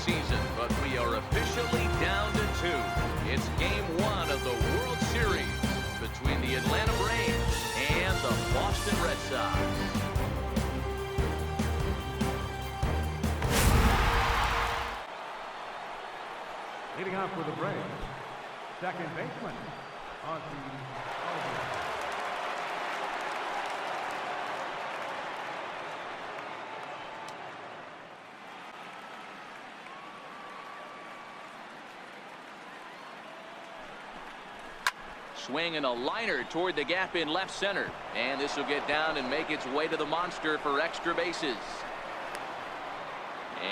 season, but we are officially down to 2. It's game 1 of the World Series between the Atlanta Braves and the Boston Red Sox. Leading off for the Braves, second baseman, Swing and a liner toward the gap in left center. And this will get down and make its way to the monster for extra bases.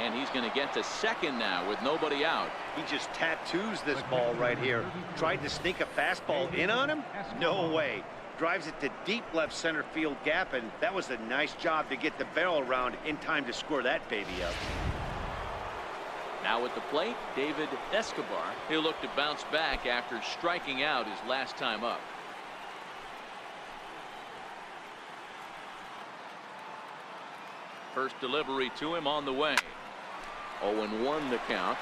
And he's going to get to second now with nobody out. He just tattoos this ball right here. Tried to sneak a fastball in on him? No way. Drives it to deep left center field gap, and that was a nice job to get the barrel around in time to score that baby up. Now at the plate, David Escobar. He'll look to bounce back after striking out his last time up. First delivery to him on the way. 0-1 the count.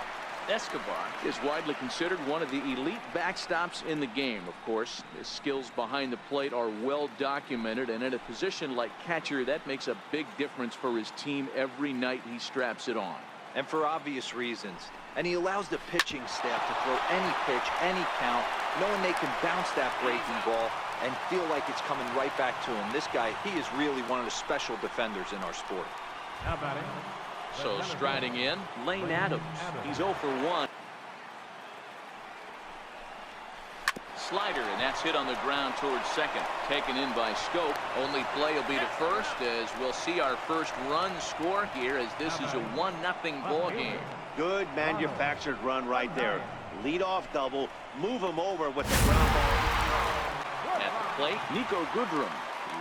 Escobar is widely considered one of the elite backstops in the game. Of course, his skills behind the plate are well documented, and in a position like catcher, that makes a big difference for his team every night he straps it on. And for obvious reasons. And he allows the pitching staff to throw any pitch, any count, knowing they can bounce that breaking ball and feel like it's coming right back to him. This guy, he is really one of the special defenders in our sport. How about it? So striding in, Lane Adams. He's 0 for 1. Slider, and that's hit on the ground towards second. Taken in by Scope. Only play will be to first, as we'll see our first run score here, as this is a 1-0 ball game. Good manufactured run right there. Lead off double, move him over with the ground ball. At the plate, Nico Goodrum.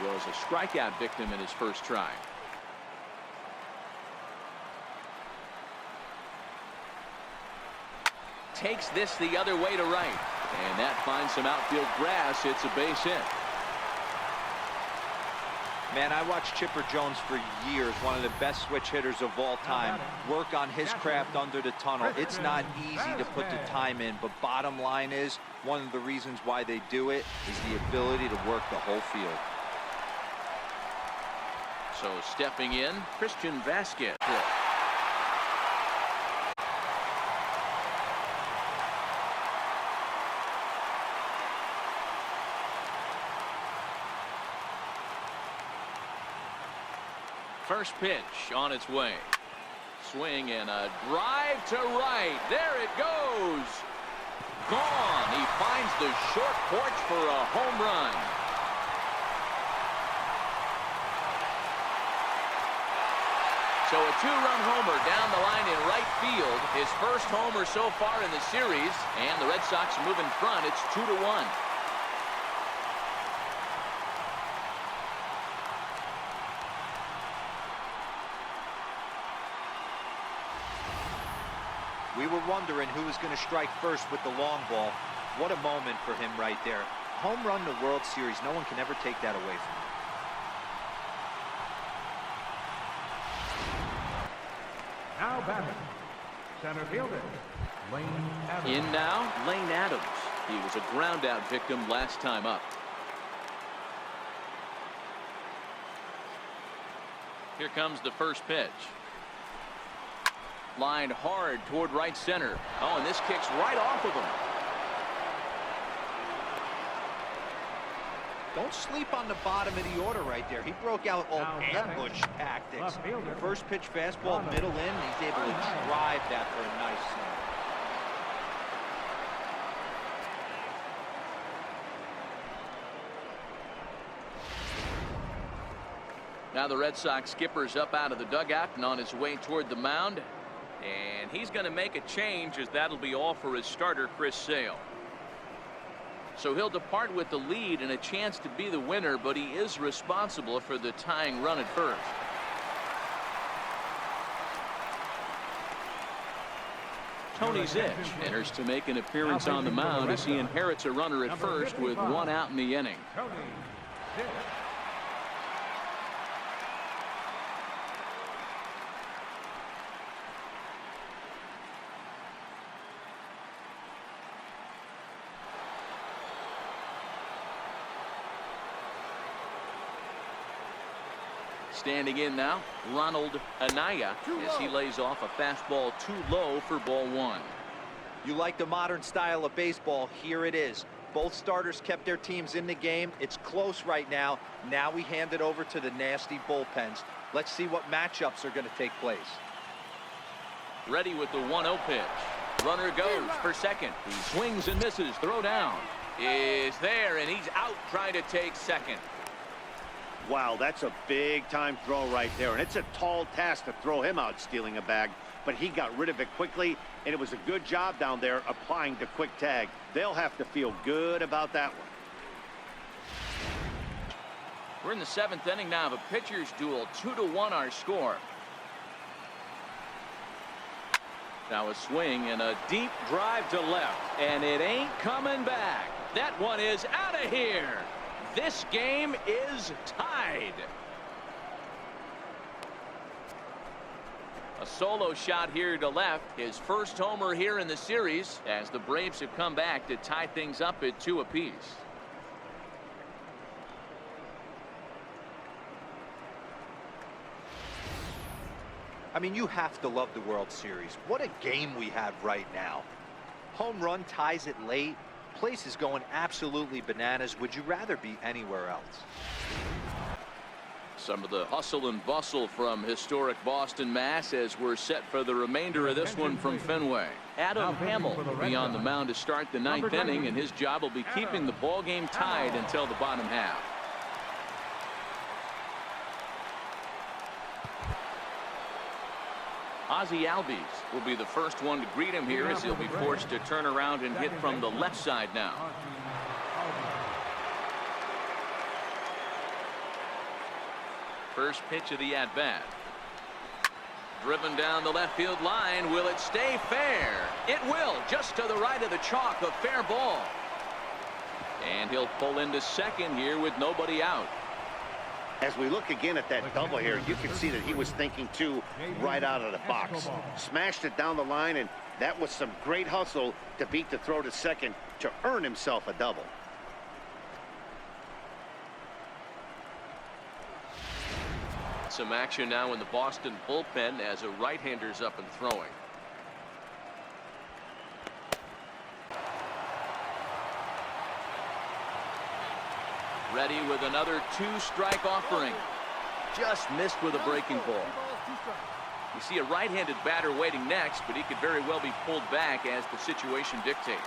He was a strikeout victim in his first try. Takes this the other way to right. And that finds some outfield grass. It's a base hit. Man, I watched Chipper Jones for years, one of the best switch hitters of all time, work on his craft under the tunnel. It's not easy to put the time in, but bottom line is, one of the reasons why they do it is the ability to work the whole field. So stepping in, Christian Vasquez. First pitch on its way. Swing and a drive to right. There it goes. Gone. He finds the short porch for a home run. So a 2-run homer down the line in right field. His first homer so far in the series. And the Red Sox move in front. It's 2-1. We were wondering who was going to strike first with the long ball. What a moment for him right there. Home run to World Series. No one can ever take that away from him. Now batting, center fielder, Lane Adams. In now, Lane Adams. He was a ground out victim last time up. Here comes the first pitch. Lined hard toward right center. Oh, and this kicks right off of him. Don't sleep on the bottom of the order right there. He broke out all ambush tactics. First pitch fastball, middle in. He's able to drive that for a nice swing. Now the Red Sox skipper's up out of the dugout and on his way toward the mound. And he's going to make a change, as that'll be all for his starter, Chris Sale. So he'll depart with the lead and a chance to be the winner, but he is responsible for the tying run at first. Tony Zitch enters to make an appearance on the mound as he inherits a runner at first with 1 out in the inning. Standing in now, Ronald Anaya, as he lays off a fastball too low for ball one. You like the modern style of baseball? Here it is. Both starters kept their teams in the game. It's close right now. Now we hand it over to the nasty bullpens. Let's see what matchups are going to take place. Ready with the 1-0 pitch. Runner goes for second. He swings and misses. Throw down is there, and he's out trying to take second. Wow, that's a big-time throw right there, and it's a tall task to throw him out stealing a bag, but he got rid of it quickly, and it was a good job down there applying the quick tag. They'll have to feel good about that one. We're in the 7th inning now of a pitcher's duel. 2-1 our score. Now a swing and a deep drive to left, and it ain't coming back. That one is out of here. This game is tied. A solo shot here to left. His first homer here in the series as the Braves have come back to tie things up at 2 apiece. I mean, you have to love the World Series. What a game we have right now. Home run ties it late. Place is going absolutely bananas. Would you rather be anywhere else? Some of the hustle and bustle from historic Boston, Mass, as we're set for the remainder of this one from Fenway. Adam Hamill will be on the mound to start the 9th inning, and his job will be keeping the ball game tied until the bottom half. Ozzie Albies will be the first one to greet him here as he'll be forced to turn around and hit from the left side now. First pitch of the at-bat. Driven down the left field line. Will it stay fair? It will, just to the right of the chalk, a fair ball. And he'll pull into second here with nobody out. As we look again at that double here, you can see that he was thinking too right out of the box. Smashed it down the line, and that was some great hustle to beat the throw to second to earn himself a double. Some action now in the Boston bullpen as a right-hander's up and throwing. Ready with another 2-strike offering. Just missed with a breaking ball. You see a right-handed batter waiting next, but he could very well be pulled back as the situation dictates.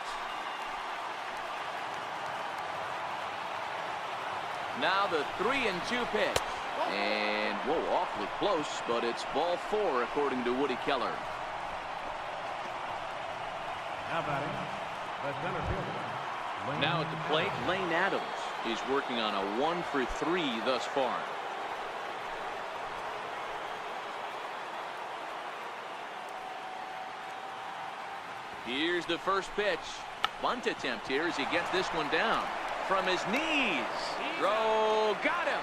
Now the 3-2 pitch. And, whoa, awfully close, but it's ball 4 according to Woody Keller. Now batting, the center fielder. Now at the plate, Lane Adams. He's working on a 1 for 3 thus far. Here's the first pitch. Bunt attempt here as he gets this one down from his knees. Throw, got him.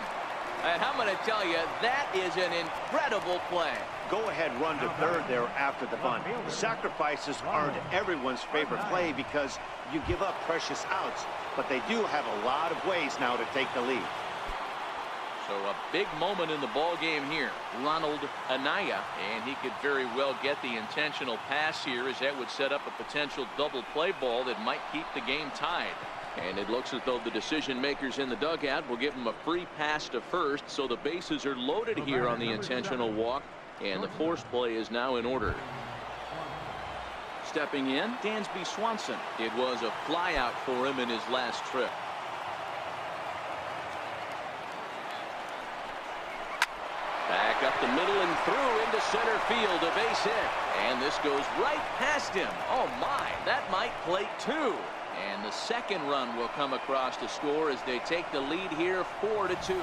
And I'm going to tell you, that is an incredible play. Go-ahead run to third there after the bunt. Sacrifices aren't everyone's favorite play because you give up precious outs, but they do have a lot of ways now to take the lead. So a big moment in the ball game here. Ronald Anaya, and he could very well get the intentional pass here as that would set up a potential double play ball that might keep the game tied. And it looks as though the decision makers in the dugout will give him a free pass to first, so the bases are loaded here on the intentional walk, and the forced play is now in order. Stepping in, Dansby Swanson. It was a flyout for him in his last trip. Back up the middle and through into center field, a base hit. And this goes right past him. Oh my, that might plate 2. And the second run will come across to score as they take the lead here 4-2.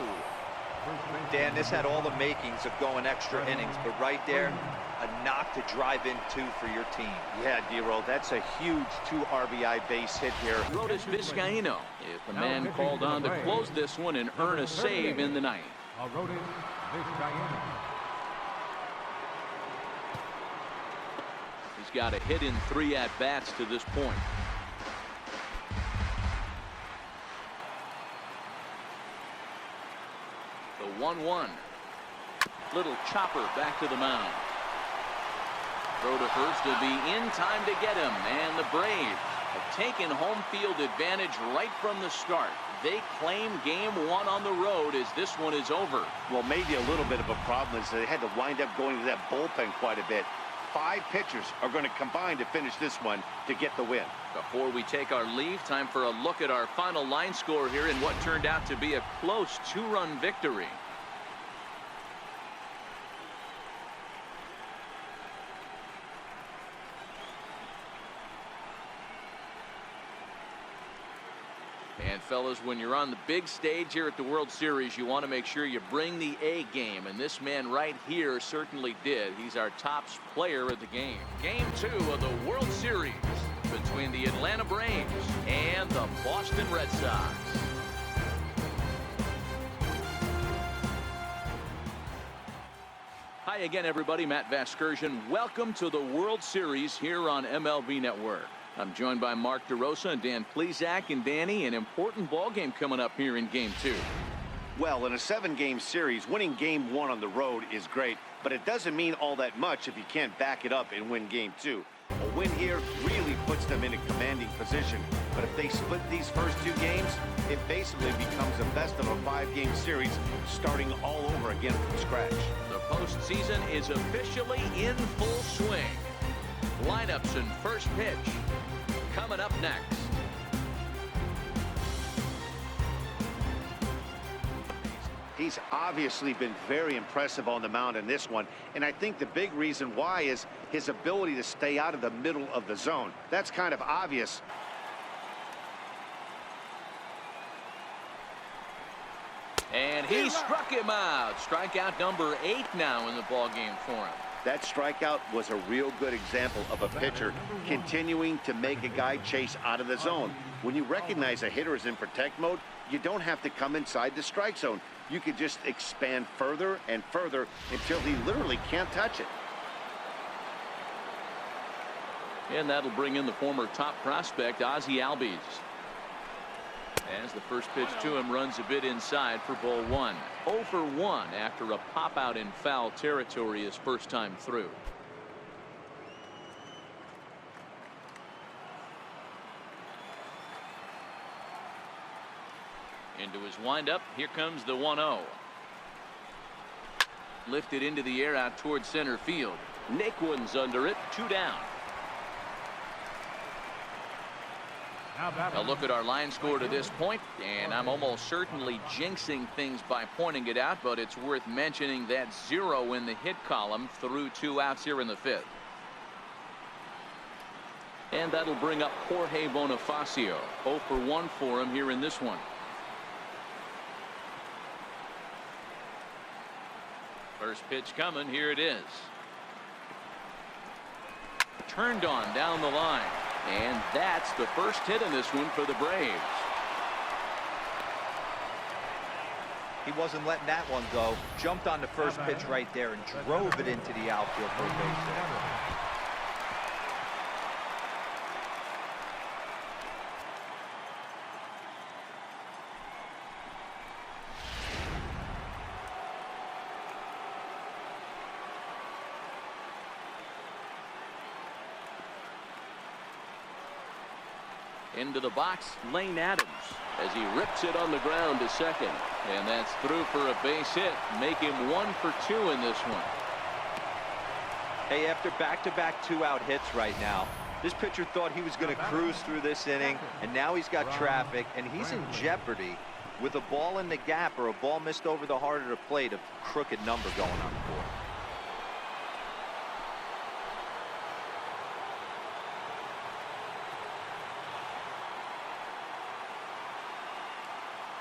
Dan, this had all the makings of going extra innings, but right there, a knock to drive in 2 for your team. Yeah, D-Roll, that's a huge 2 RBI base hit here. Arodys Vizcaíno is the man called on to close this one and earn a save in the ninth. Arodys Vizcaíno. He's got a hit in 3 at-bats to this point. The 1-1. Little chopper back to the mound. Throw to first will be in time to get him, and the Braves have taken home field advantage right from the start. They claim game one on the road as this one is over. Well, maybe a little bit of a problem is they had to wind up going to that bullpen quite a bit. 5 pitchers are going to combine to finish this one to get the win. Before we take our leave, time for a look at our final line score here in what turned out to be a close 2-run victory. And fellas, when you're on the big stage here at the World Series, you want to make sure you bring the A game, and this man right here certainly did. He's our top player of the game. Game 2 of the World Series between the Atlanta Braves and the Boston Red Sox. Hi again, everybody. Matt Vasgersian. Welcome to the World Series here on MLB Network. I'm joined by Mark DeRosa and Dan Plesac. And Danny, an important ball game coming up here in Game 2. Well, in a 7-game series, winning Game 1 on the road is great, but it doesn't mean all that much if you can't back it up and win Game 2. A win here really puts them in a commanding position, but if they split these first 2 games, it basically becomes a best of a 5-game series, starting all over again from scratch. The postseason is officially in full swing. Lineups and first pitch coming up next. He's obviously been very impressive on the mound in this one, and I think the big reason why is his ability to stay out of the middle of the zone. That's kind of obvious. And he struck him out. Strikeout number 8 now in the ball game for him. That strikeout was a real good example of a pitcher continuing to make a guy chase out of the zone. When you recognize a hitter is in protect mode, you don't have to come inside the strike zone. You can just expand further and further until he literally can't touch it. And that'll bring in the former top prospect, Ozzie Albies. As the first pitch to him runs a bit inside for ball 1. 0 for 1 after a pop out in foul territory his first time through. Into his windup. Here comes the 1-0. Lifted into the air out towards center field. Naquin's under it. 2 down. A look at our line score to this point, and I'm almost certainly jinxing things by pointing it out, but it's worth mentioning that 0 in the hit column through 2 outs here in the 5th. And that'll bring up Jorge Bonifacio. 0 for 1 for him here in this one. First pitch coming. Here it is. Turned on down the line. And that's the first hit in this one for the Braves. He wasn't letting that one go. Jumped on the first pitch right there and drove it into the outfield for a base hit. Into the box, Lane Adams, as he rips it on the ground to second. And that's through for a base hit. Make him 1 for 2 in this one. Hey, after back-to-back 2-out hits right now, this pitcher thought he was going to cruise through this inning, and now he's got traffic, and he's in jeopardy with a ball in the gap or a ball missed over the heart of the plate, a crooked number going on the board.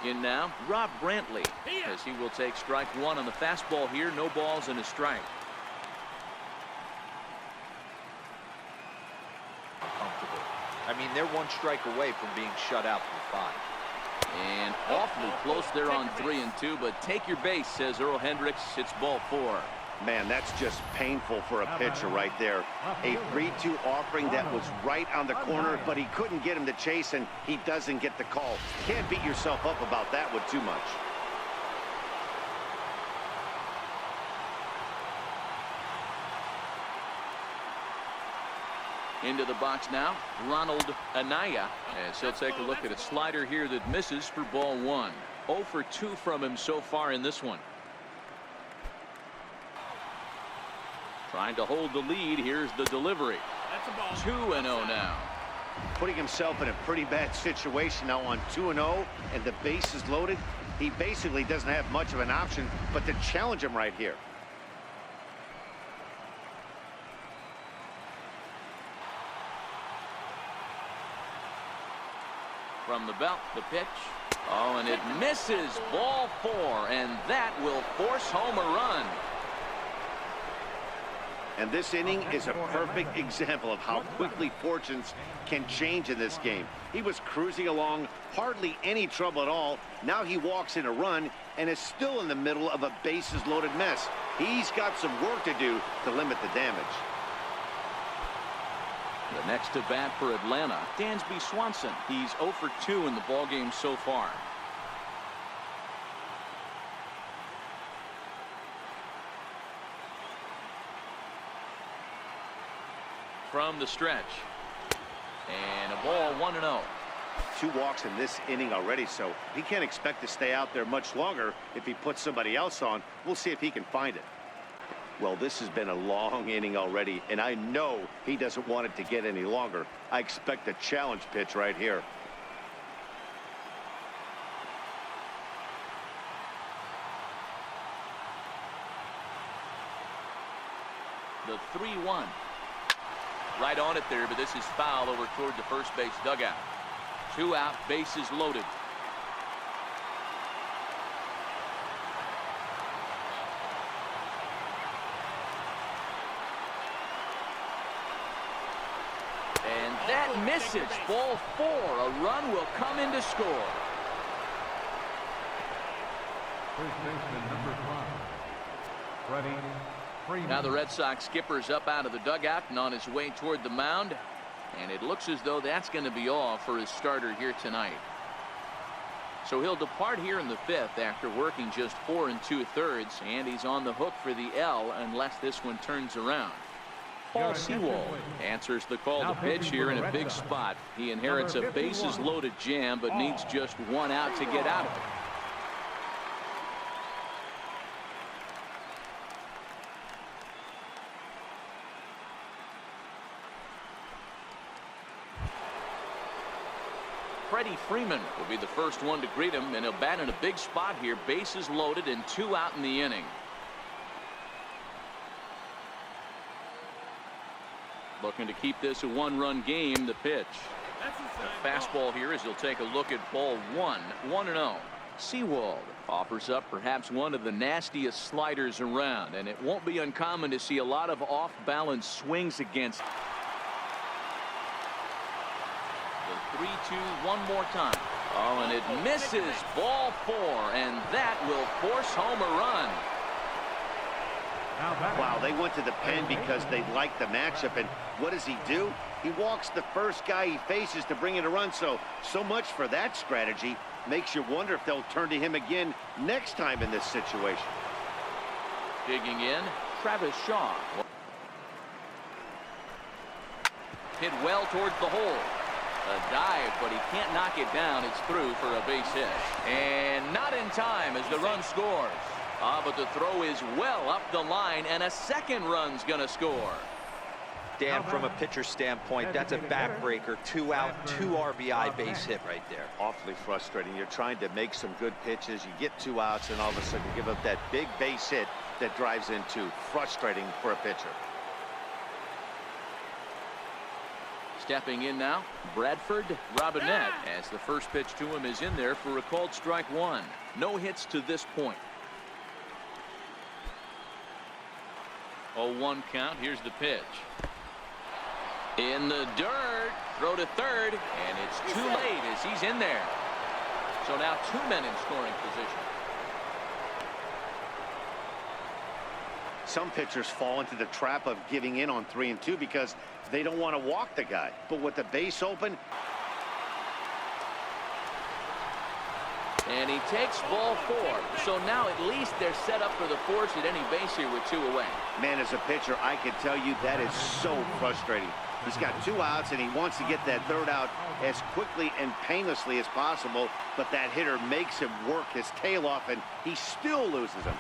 In now, Rob Brantley, as he will take strike 1 on the fastball here. No balls and a strike. Comfortable. I mean, they're 1 strike away from being shut out from 5. And awfully close there on 3 and 2, but take your base, says Earl Hendricks. It's ball 4. Man, that's just painful for a pitcher right there. A 3-2 offering that was right on the corner, but he couldn't get him to chase, and he doesn't get the call. Can't beat yourself up about that one too much. Into the box now, Ronald Anaya, as he'll take a look at a slider here that misses for ball 1. 0 for 2 from him so far in this one. Trying to hold the lead. Here's the delivery. 2-0 now. Putting himself in a pretty bad situation now on 2-0, and the base is loaded. He basically doesn't have much of an option but to challenge him right here. From the belt, the pitch. Oh, and it misses. Ball 4, and that will force home a run. And this inning is a perfect example of how quickly fortunes can change in this game. He was cruising along, hardly any trouble at all. Now he walks in a run and is still in the middle of a bases-loaded mess. He's got some work to do to limit the damage. The next to bat for Atlanta, Dansby Swanson. He's 0 for 2 in the ballgame so far. From the stretch. And a ball 1-0. 2 walks in this inning already, so he can't expect to stay out there much longer if he puts somebody else on. We'll see if he can find it. Well, this has been a long inning already, and I know he doesn't want it to get any longer. I expect a challenge pitch right here. The 3-1. Right on it there, but this is foul over toward the first base dugout. 2 out, bases loaded. And that misses. Ball 4. A run will come in to score. First baseman number 5, Freddie Freeman. Now the Red Sox skipper's up out of the dugout and on his way toward the mound. And it looks as though that's going to be all for his starter here tonight. So he'll depart here in the 5th after working just 4 2/3, and he's on the hook for the L unless this one turns around. Paul Sewald answers the call to pitch here in a big spot. He inherits a bases loaded jam but needs just 1 out to get out of it. Freddie Freeman will be the first one to greet him, and he'll bat in a big spot here. Bases loaded and 2 out in the inning. Looking to keep this a 1-run game. The pitch. The fastball here as he'll take a look at ball 1. 1-0. Sewald offers up perhaps one of the nastiest sliders around, and it won't be uncommon to see a lot of off-balance swings against. 3-2 one more time. Oh, and it misses. Ball 4, and that will force home a run. Wow, they went to the pen because they liked the matchup, and what does he do? He walks the first guy he faces to bring in a run, so much for that strategy. Makes you wonder if they'll turn to him again next time in this situation. Digging in, Travis Shaw. Hit well towards the hole. A dive, but he can't knock it down. It's through for a base hit. And not in time as the run scores. But the throw is well up the line, and a second run's going to score. Dan, from a pitcher standpoint, that's a backbreaker. 2 out, 2 RBI base hit right there. Awfully frustrating. You're trying to make some good pitches. You get 2 outs, and all of a sudden you give up that big base hit that drives in 2. Frustrating for a pitcher. Stepping in now, Bradford Robinette, as the first pitch to him is in there for a called strike 1. No hits to this point. 0-1 count. Here's the pitch. In the dirt, throw to third, and it's too late as he's in there. So now 2 men in scoring position. Some pitchers fall into the trap of giving in on 3 and 2 because they don't want to walk the guy. But with the base open. And he takes ball 4. So now at least they're set up for the force at any base here with 2 away. Man, as a pitcher, I can tell you that is so frustrating. He's got 2 outs, and he wants to get that 3rd out as quickly and painlessly as possible, but that hitter makes him work his tail off, and he still loses him.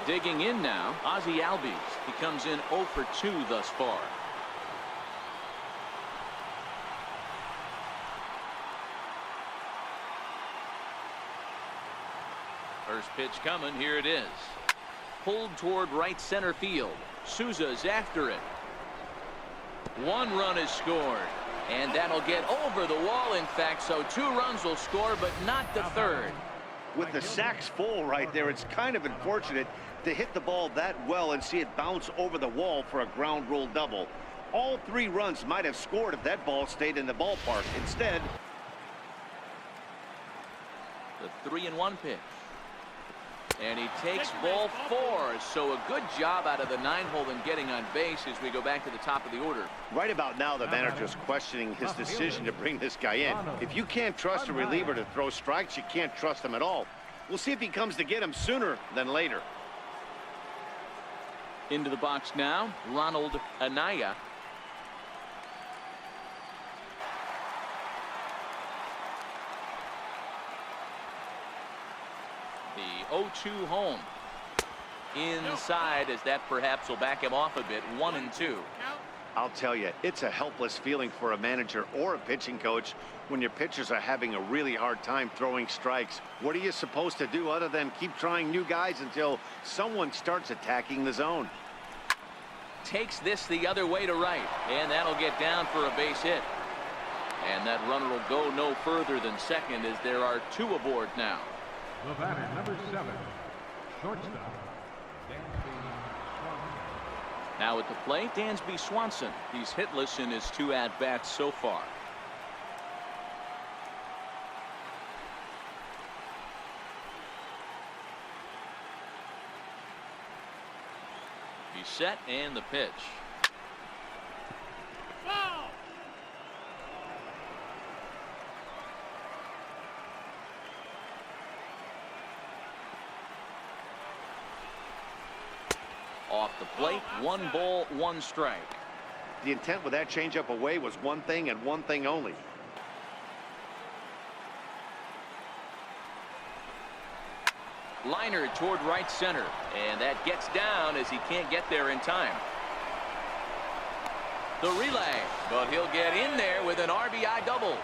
Digging in now, Ozzie Albies. He comes in 0 for 2 thus far. First pitch coming. Here it is. Pulled toward right center field. Souza's after it. 1 run is scored. And that'll get over the wall, in fact, so 2 runs will score, but not the 3rd. With the sacks full right there, it's kind of unfortunate to hit the ball that well and see it bounce over the wall for a ground rule double. All 3 runs might have scored if that ball stayed in the ballpark. Instead, the 3-1 pitch. And he takes ball 4. So a good job out of the 9-hole in getting on base as we go back to the top of the order. right about now, the manager's questioning his decision to bring this guy in. If you can't trust a reliever to throw strikes, you can't trust him at all. We'll see if he comes to get him sooner than later. Into the box now, Ronald Anaya. The 0-2 home. Inside, as that perhaps will back him off a bit. 1-2. I'll tell you, it's a helpless feeling for a manager or a pitching coach when your pitchers are having a really hard time throwing strikes. What are you supposed to do other than keep trying new guys until someone starts attacking the zone? Takes this the other way to right, and that'll get down for a base hit. And that runner will go no further than second, as there are 2 aboard now. The batter, number 7, shortstop. Now at the plate, Dansby Swanson. He's hitless in his 2 at-bats so far. He's set, and the pitch. Off the plate, 1 ball, 1 strike. The intent with that changeup away was one thing and one thing only. Liner toward right center, and that gets down as he can't get there in time. The relay, but he'll get in there with an RBI double.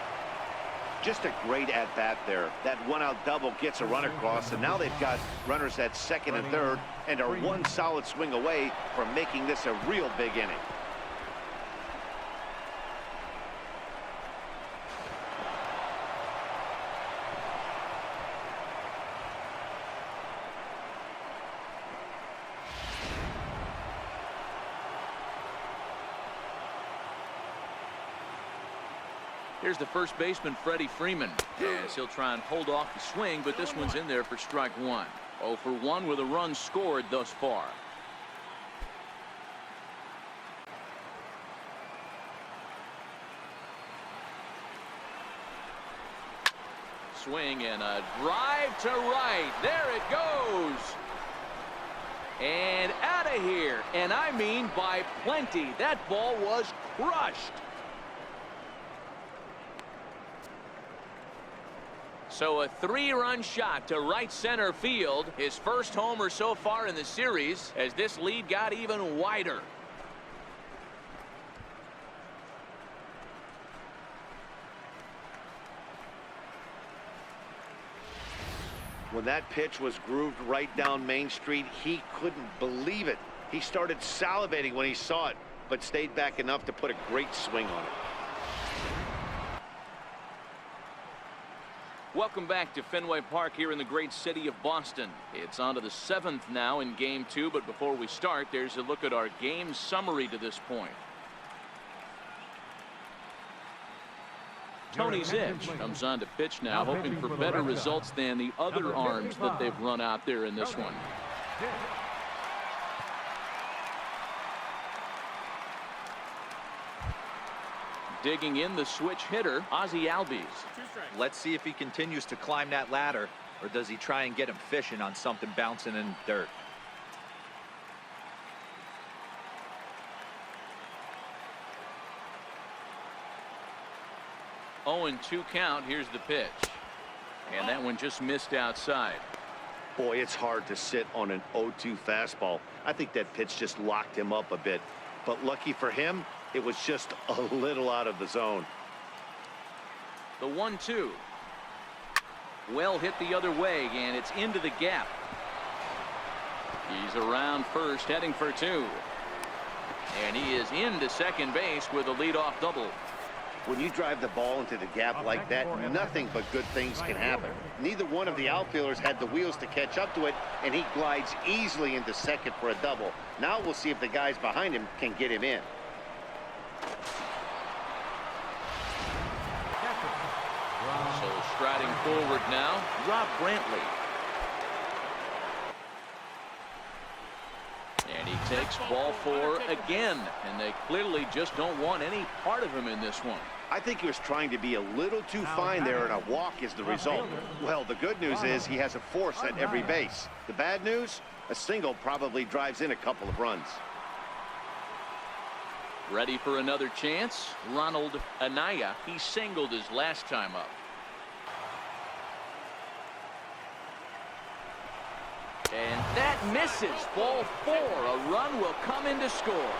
Just a great at-bat there. That 1-out double gets a run across, and now they've got runners at second and third and are 1 solid swing away from making this a real big inning. Here's the first baseman, Freddie Freeman, as he'll try and hold off the swing, but this one's in there for strike 1. 0 for 1 with a run scored thus far. Swing and a drive to right. There it goes. And out of here. And I mean by plenty. That ball was crushed. So a 3-run shot to right center field. His first homer so far in the series, as this lead got even wider. When that pitch was grooved right down Main Street, he couldn't believe it. He started salivating when he saw it, but stayed back enough to put a great swing on it. Welcome back to Fenway Park here in the great city of Boston. It's on to the 7th now in Game 2, but before we start, there's a look at our game summary to this point. Tony Zitch comes on to pitch now, hoping for better results than the other arms that they've run out there in this one. Digging in, the switch hitter, Ozzie Albies. Let's see if he continues to climb that ladder, or does he try and get him fishing on something bouncing in the dirt. 0-2 count. Here's the pitch. And that one just missed outside. Boy, it's hard to sit on an 0-2 fastball. I think that pitch just locked him up a bit. But lucky for him, it was just a little out of the zone. The 1-2. Well hit the other way, and it's into the gap. He's around first, heading for 2. And he is into second base with a leadoff double. When you drive the ball into the gap like that, nothing but good things can happen. Neither one of the outfielders had the wheels to catch up to it, and he glides easily into second for a double. Now we'll see if the guys behind him can get him in. So striding forward now, Rob Brantley. And he takes ball 4 again, and they clearly just don't want any part of him in this one. I think he was trying to be a little too fine there, and a walk is the result. Well, the good news is he has a force at every base. The bad news, a single probably drives in a couple of runs. Ready for another chance? Ronald Anaya. He singled his last time up. And that misses. Ball 4. A run will come in to score.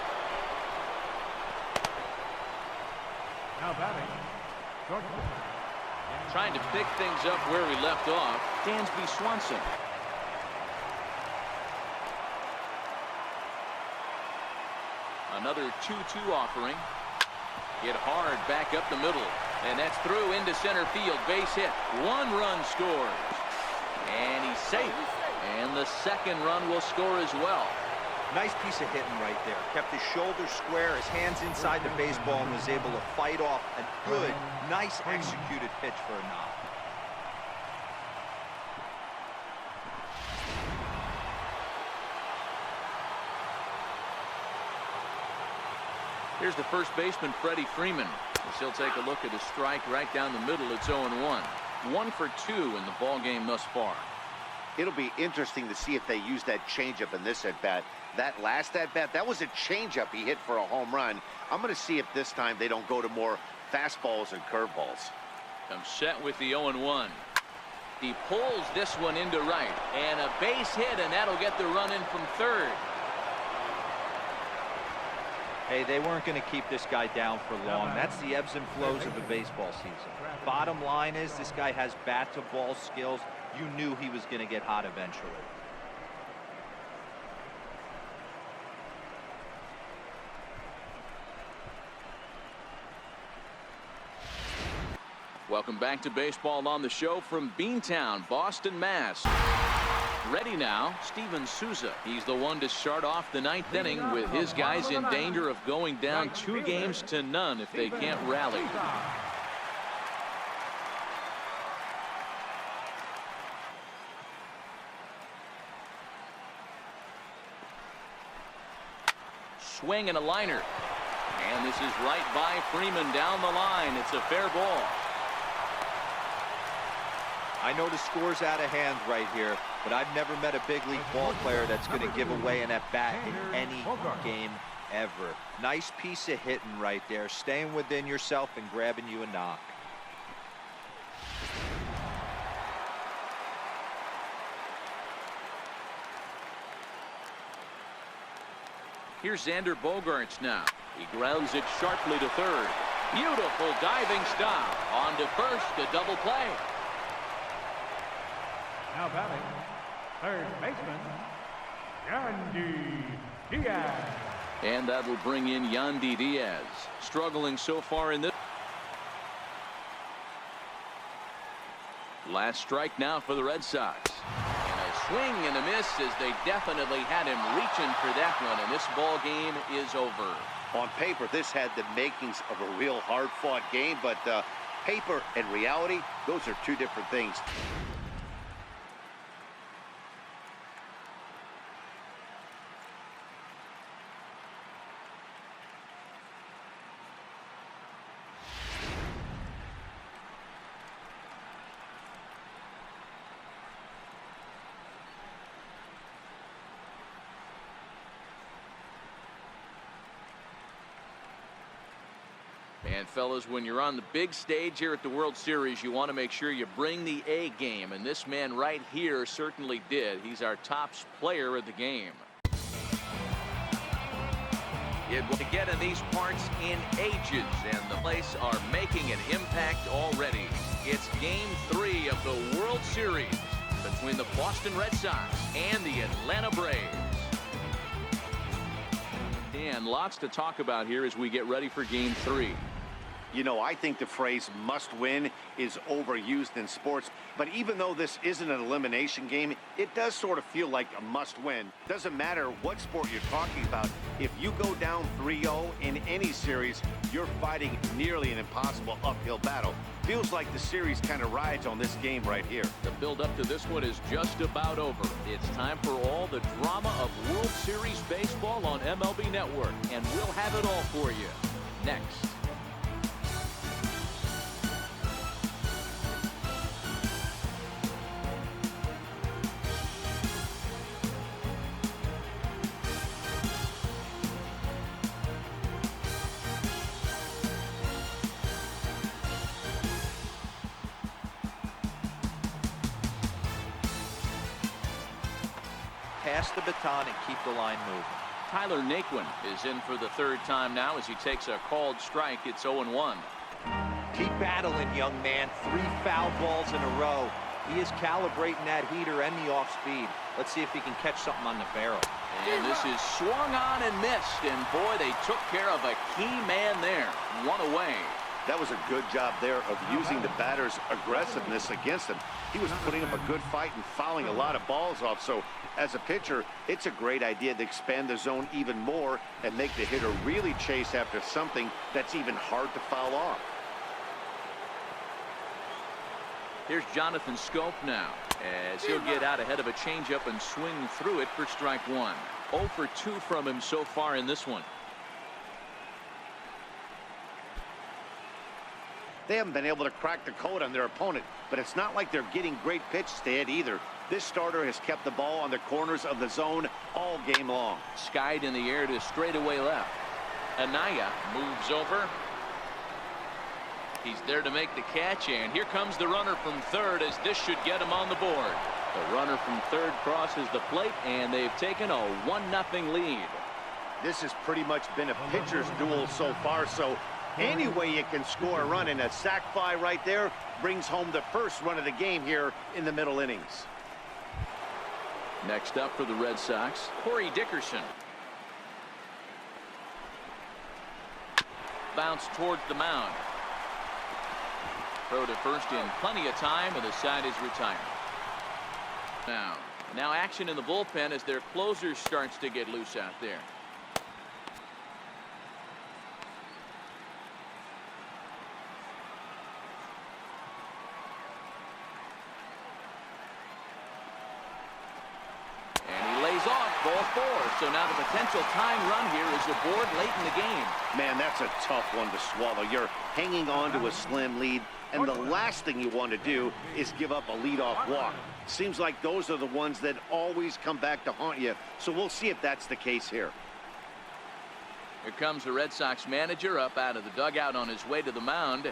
Now batting, Trying to pick things up where we left off, Dansby Swanson. Another 2-2 offering. Hit hard back up the middle. And that's through into center field. Base hit. 1 run scores. And he's safe. And the second run will score as well. Nice piece of hitting right there. Kept his shoulders square, his hands inside the baseball, and was able to fight off a good, nice executed pitch for a knock. Here's the first baseman, Freddie Freeman. As he'll take a look at his strike right down the middle. It's 0-1. 1 for 2 in the ball game thus far. It'll be interesting to see if they use that changeup in this at-bat. That last at-bat, that was a changeup he hit for a home run. I'm going to see if this time they don't go to more fastballs and curveballs. I'm set with the 0-1. He pulls this one into right. And a base hit, and that'll get the run in from third. Hey, they weren't going to keep this guy down for long. That's the ebbs and flows of a baseball season. Bottom line is this guy has bat-to-ball skills. You knew he was going to get hot eventually. Welcome back to Baseball on the Show from Beantown, Boston, Mass. Ready now, Steven Souza. He's the one to start off the 9th inning with his guys in danger of going down 2-0 if they can't rally. Swing and a liner. And this is right by Freeman down the line. It's a fair ball. I know the score's out of hand right here, but I've never met a big league ball player that's going to give away an at-bat in any game ever. Nice piece of hitting right there, staying within yourself and grabbing you a knock. Here's Xander Bogaerts now. He grounds it sharply to third. Beautiful diving stop. On to first, a double play. now batting, third baseman, Yandy Diaz. And that will bring in Yandy Diaz. Struggling so far in this. Last strike now for the Red Sox. And a swing and a miss as they definitely had him reaching for that one. And this ball game is over. On paper, this had the makings of a real hard-fought game, but paper and reality, those are two different things. And fellas, when you're on the big stage here at the World Series, you want to make sure you bring the A game, and this man right here certainly did. He's our top player of the game. It will get in these parts in ages, and the Blaze are making an impact already. It's Game 3 of the World Series between the Boston Red Sox and the Atlanta Braves. And lots to talk about here as we get ready for Game 3. You know, I think the phrase must win is overused in sports, but even though this isn't an elimination game, it does sort of feel like a must win. Doesn't matter what sport you're talking about. If you go down 3-0 in any series, you're fighting nearly an impossible uphill battle. Feels like the series kind of rides on this game right here. The build up to this one is just about over. It's time for all the drama of World Series baseball on MLB Network, and we'll have it all for you next. Pass the baton and keep the line moving. Tyler Naquin is in for the third time now as he takes a called strike. It's 0-1. Keep battling, young man. 3 foul balls in a row. He is calibrating that heater and the off speed. Let's see if he can catch something on the barrel. And this is swung on and missed. And boy, they took care of a key man there. 1 away. That was a good job there of using the batter's aggressiveness against him. He was putting up a good fight and fouling a lot of balls off. So as a pitcher, it's a great idea to expand the zone even more and make the hitter really chase after something that's even hard to foul off. Here's Jonathan Scope now as he'll get out ahead of a changeup and swing through it for strike 1. 0 for 2 from him so far in this one. They haven't been able to crack the code on their opponent, but it's not like they're getting great pitches to hit either. This starter has kept the ball on the corners of the zone all game long. Skied in the air to straightaway left. Anaya moves over. He's there to make the catch, and here comes the runner from third as this should get him on the board. The runner from third crosses the plate, and they've taken a 1-0 lead. This has pretty much been a pitcher's duel so far, so any way you can score a run, and a sac fly right there brings home the first run of the game here in the middle innings. Next up for the Red Sox, Corey Dickerson. Bounce towards the mound. Throw to first in plenty of time, and the side is retired. Now action in the bullpen as their closer starts to get loose out there. Ball 4. So now the potential tying run here is aboard late in the game. Man, that's a tough one to swallow. You're hanging on to a slim lead, and the last thing you want to do is give up a leadoff walk. Seems like those are the ones that always come back to haunt you. So we'll see if that's the case here. Here comes the Red Sox manager up out of the dugout on his way to the mound,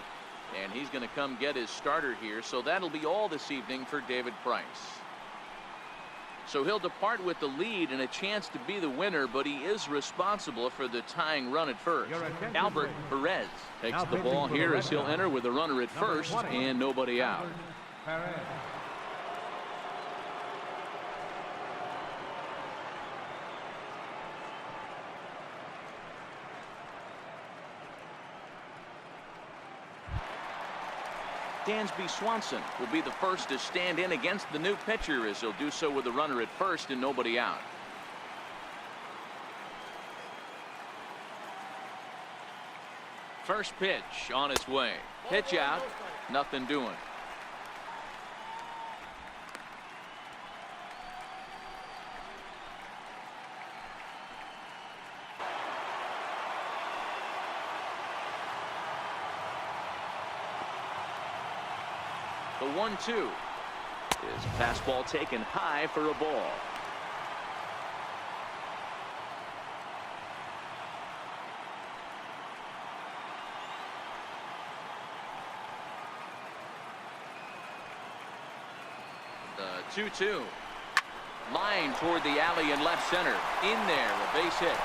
and he's going to come get his starter here. So that'll be all this evening for David Price. So he'll depart with the lead and a chance to be the winner, but he is responsible for the tying run at first. Albert Perez takes the ball here as he'll enter with a runner at first and nobody out. Dansby Swanson will be the first to stand in against the new pitcher as he'll do so with a runner at first and nobody out. First pitch on its way. Pitch out. Nothing doing. The 1-2 is fastball taken high for a ball. 2-2. Line toward the alley in left center. In there, a base hit.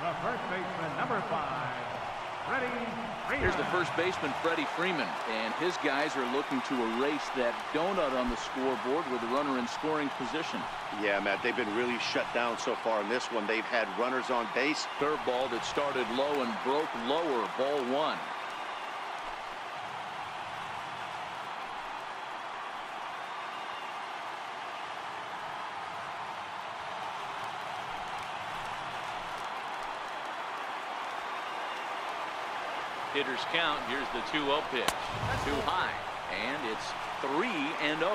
The first baseman, number 5, Freddie Freeman. Here's the first baseman, Freddie Freeman, and his guys are looking to erase that donut on the scoreboard with a runner in scoring position. Yeah, Matt, they've been really shut down so far in this one. They've had runners on base. Curveball that started low and broke lower, ball 1. Hitters count. Here's the 2-0 pitch. Too high, and it's 3-0.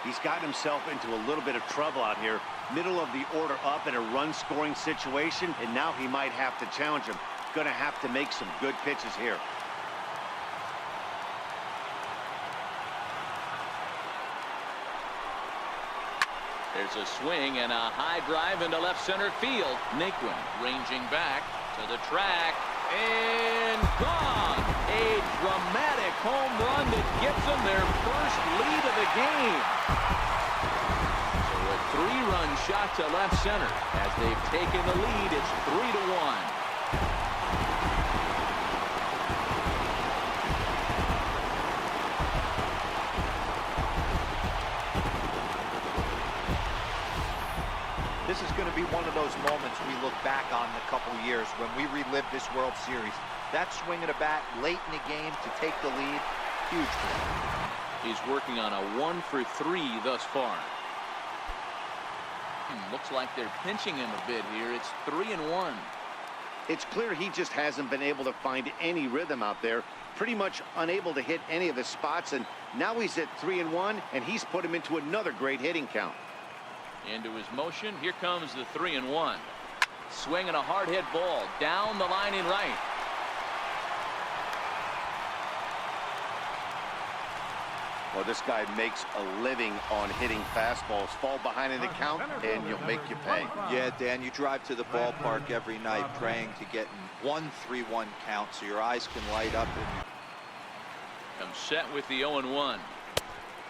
He's gotten himself into a little bit of trouble out here. Middle of the order up in a run-scoring situation, and now he might have to challenge him. Going to have to make some good pitches here. There's a swing and a high drive into left center field. Naquin ranging back to the track. And gone. A dramatic home run that gives them their first lead of the game. So a 3-run shot to left center. As they've taken the lead, it's 3-1. This is going to be one of those moments we look back on in a couple of years when we relive this World Series. That swing of the bat late in the game to take the lead, huge for him. He's working on a 1-for-3 thus far. Looks like they're pinching him a bit here. It's 3-1. It's clear he just hasn't been able to find any rhythm out there. Pretty much unable to hit any of his spots, and now he's at 3-1, and he's put him into another great hitting count. Into his motion. Here comes the 3-1. Swinging a hard hit ball down the line in right. Well, this guy makes a living on hitting fastballs. Fall behind in the count, and you'll make you pay. Yeah, Dan, you drive to the ballpark every night praying to get in 1-3-1 count so your eyes can light up. And Comes set with the 0-1.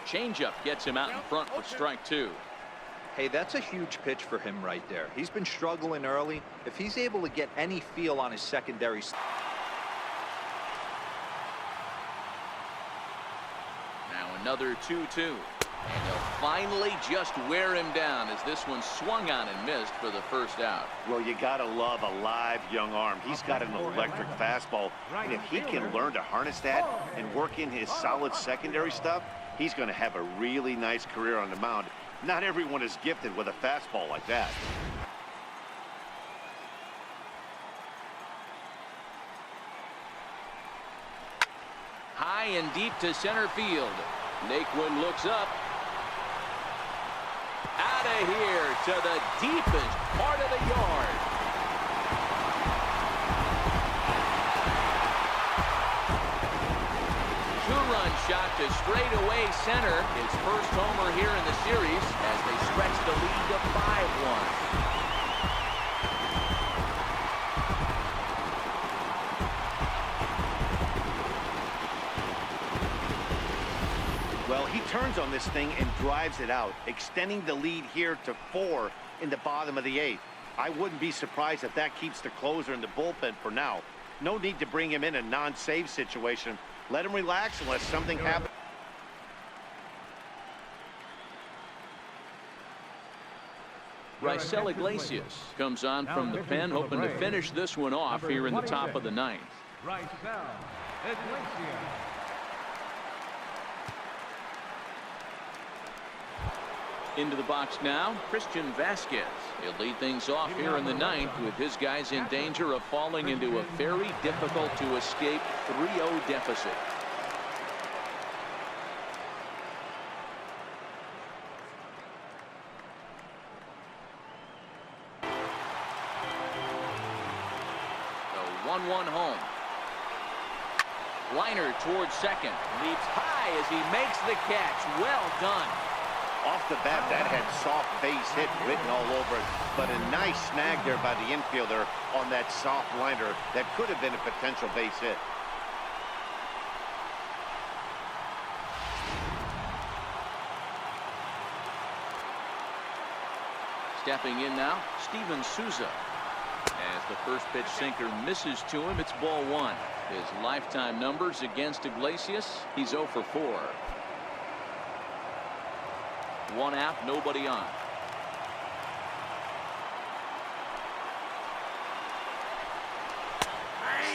Changeup gets him out in front for strike 2. hey, that's a huge pitch for him right there. He's been struggling early. If he's able to get any feel on his secondary. Now another 2-2. And they'll finally just wear him down as this one swung on and missed for the first out. Well, you got to love a live young arm. He's got an electric fastball. And if he can learn to harness that and work in his solid secondary stuff, he's going to have a really nice career on the mound. Not everyone is gifted with a fastball like that. High and deep to center field. Naquin looks up. Out of here to the deepest part of the yard. Two-run shot to straightaway center. His first homer here in the series as they stretch the lead to 5-1. Well, he turns on this thing and drives it out, extending the lead here to 4 in the bottom of the 8th. I wouldn't be surprised if that keeps the closer in the bullpen for now. No need to bring him in a non-save situation. Let him relax unless something happens. Raisel Iglesias comes on from the pen, hoping to finish this one off here in the top of the 9th. Raisel Iglesias. Into the box now, Christian Vasquez. He'll lead things off here in the 9th with his guys in danger of falling into a very difficult to escape 3-0 deficit. The 1-1 home. Liner towards second. Leaps high as he makes the catch. Well done. Off the bat, that had soft base hit written all over it, but a nice snag there by the infielder on that soft liner that could have been a potential base hit. Stepping in now, Steven Souza. As the first pitch sinker misses to him, it's ball one. His lifetime numbers against Iglesias, he's 0 for 4. One out, nobody on.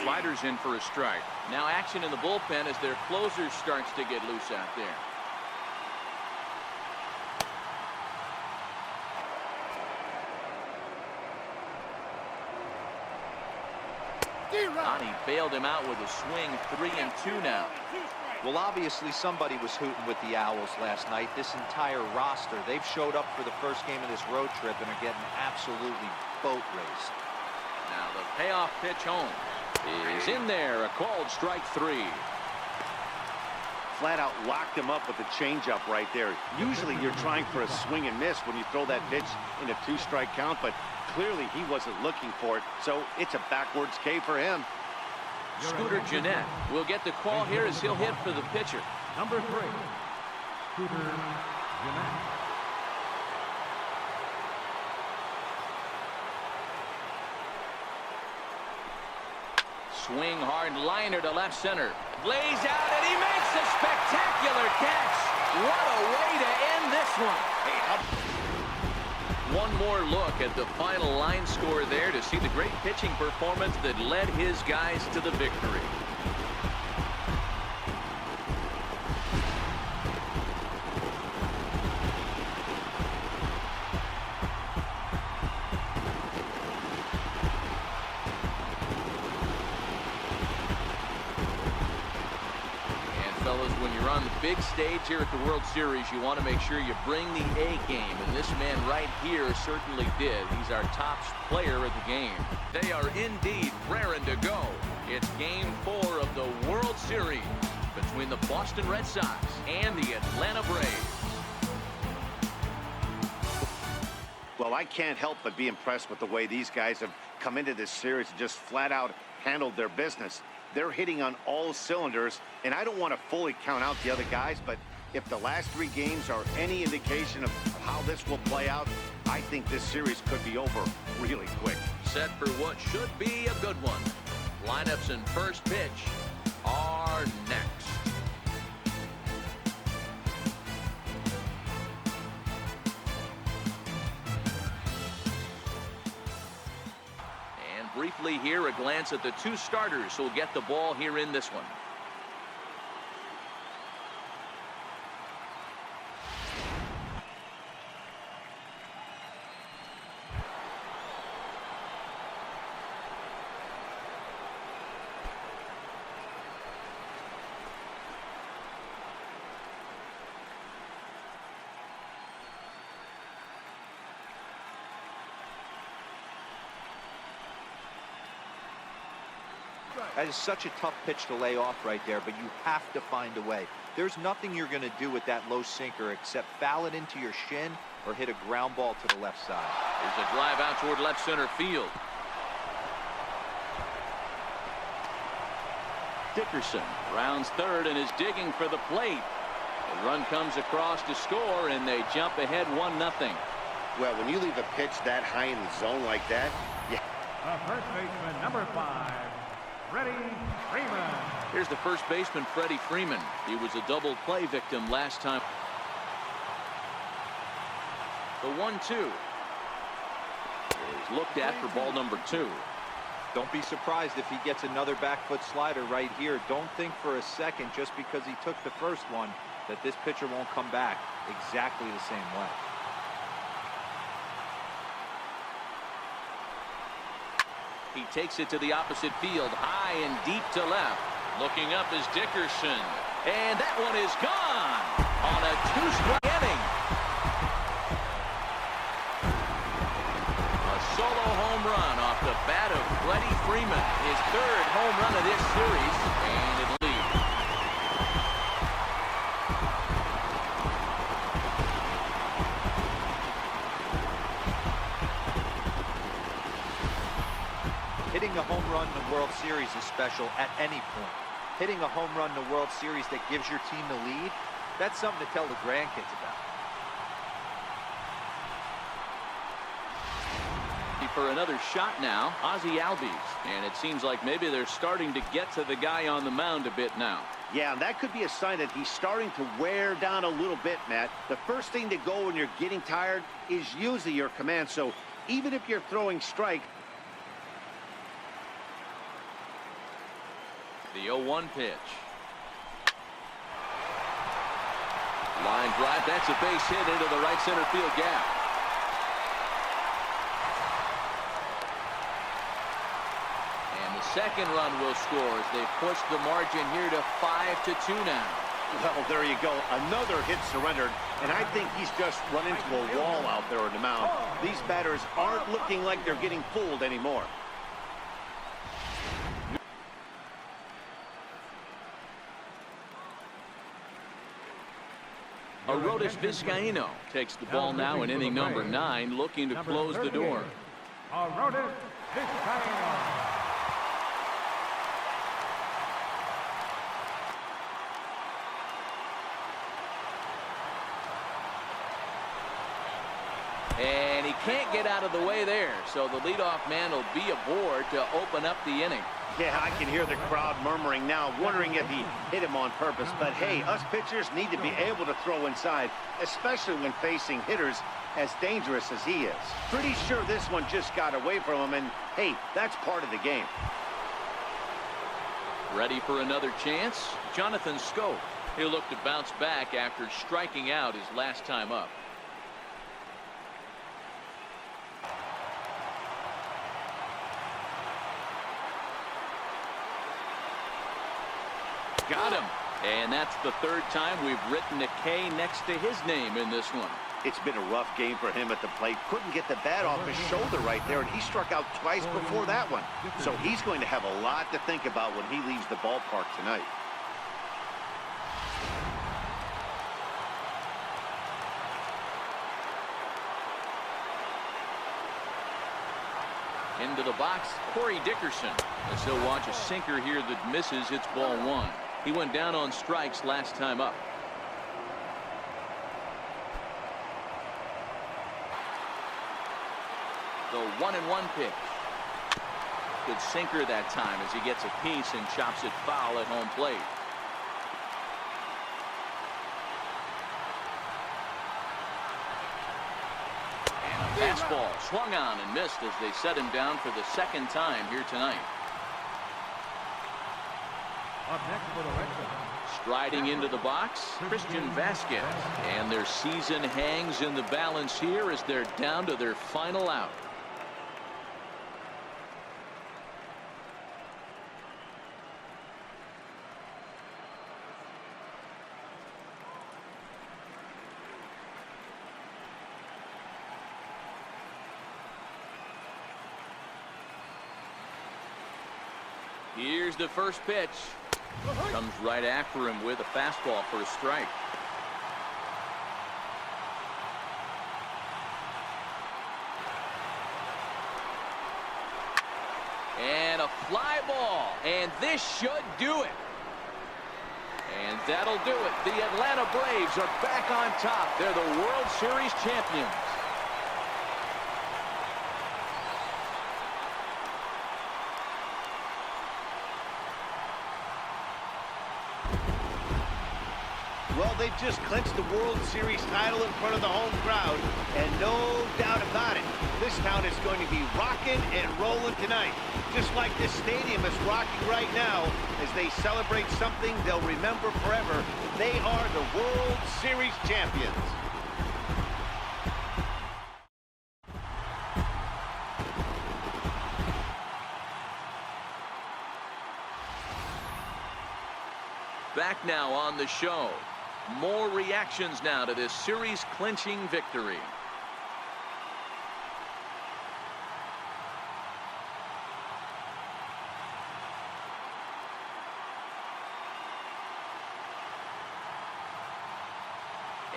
Sliders in for a strike. Now action in the bullpen as their closer starts to get loose out there. He bailed him out with a swing. 3-2 now. Well, obviously somebody was hooting with the Owls last night. This entire roster, they've showed up for the first game of this road trip and are getting absolutely boat raced. Now the payoff pitch home is in there. A called strike 3. Flat out locked him up with a changeup right there. Usually you're trying for a swing and miss when you throw that pitch in a 2-strike count, but clearly he wasn't looking for it, so it's a backwards K for him. Scooter Gennett will get the call here as he'll hit for the pitcher. Number 3, Scooter Gennett. Swing hard liner to left center. Lays out and he makes a spectacular catch. What a way to end this one. One more look at the final line score there to see the great pitching performance that led his guys to the victory. Fellas, when you're on the big stage here at the World Series, you want to make sure you bring the A game, and this man right here certainly did. He's our top player of the game. They are indeed raring to go. It's Game 4 of the World Series between the Boston Red Sox and the Atlanta Braves. Well, I can't help but be impressed with the way these guys have come into this series and just flat out handled their business. They're hitting on all cylinders, and I don't want to fully count out the other guys, but if the last 3 games are any indication of how this will play out, I think this series could be over really quick. Set for what should be a good one. Lineups and first pitch are next. Briefly here, a glance at the 2 starters who will get the ball here in this one. That is such a tough pitch to lay off right there, but you have to find a way. There's nothing you're going to do with that low sinker except foul it into your shin or hit a ground ball to the left side. There's a drive out toward left center field. Dickerson rounds third and is digging for the plate. The run comes across to score, and they jump ahead 1-0. Well, when you leave a pitch that high in the zone like that, yeah. First baseman, number 5. Freddie Freeman. Here's the first baseman, Freddie Freeman. He was a double play victim last time. The 1-2 is looked at for ball number 2. Don't be surprised if he gets another back foot slider right here. Don't think for a second, just because he took the first one, that this pitcher won't come back exactly the same way. He takes it to the opposite field, high and deep to left. Looking up is Dickerson, and that one is gone on a 2-strike inning. A solo home run off the bat of Freddie Freeman, his 3rd home run of this series, and it leads. Hitting a home run in the World Series is special at any point. Hitting a home run in the World Series that gives your team the lead, that's something to tell the grandkids about. For another shot now, Ozzie Albies, and it seems like maybe they're starting to get to the guy on the mound a bit now. Yeah, and that could be a sign that he's starting to wear down a little bit, Matt. The first thing to go when you're getting tired is usually your command, so even if you're throwing strike. The 0-1 pitch. Line drive, that's a base hit into the right center field gap. Second run will score as they push the margin here to 5-2 now. Well, there you go. Another hit surrendered, and I think he's just run into a wall out there on the mound. These batters aren't looking like they're getting fooled anymore. Arodys Vizcaíno takes the ball now in inning number 9, looking to close the door. Arodys Vizcaíno. And he can't get out of the way there, so the leadoff man will be aboard to open up the inning. Yeah, I can hear the crowd murmuring now, wondering if he hit him on purpose. But hey, us pitchers need to be able to throw inside, especially when facing hitters as dangerous as he is. Pretty sure this one just got away from him, and hey, that's part of the game. Ready for another chance? Jonathan Scope. He'll look to bounce back after striking out his last time up. Got him. And that's the third time we've written a K next to his name in this one. It's been a rough game for him at the plate. Couldn't get the bat off his shoulder right there, and he struck out twice before that one. So he's going to have a lot to think about when he leaves the ballpark tonight. Into the box, Corey Dickerson. As he'll watch a sinker here that misses. It's ball 1. He went down on strikes last time up. The 1-1 pitch. Good sinker that time as he gets a piece and chops it foul at home plate. Fastball swung on and missed as they set him down for the second time here tonight. Up next for the Red Sox. Striding into the box, Christian Vasquez. And their season hangs in the balance here as they're down to their final out. Here's the first pitch. Comes right after him with a fastball for a strike. And a fly ball. And this should do it. And that'll do it. The Atlanta Braves are back on top. They're the World Series champions. Well, they've just clinched the World Series title in front of the home crowd, and no doubt about it, this town is going to be rocking and rolling tonight. Just like this stadium is rocking right now as they celebrate something they'll remember forever. They are the World Series champions. Back now on the show. More reactions now to this series-clinching victory.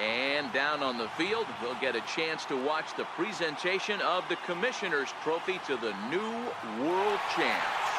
And And down on the field, we'll get a chance to watch the presentation of the Commissioner's Trophy to the new world champs.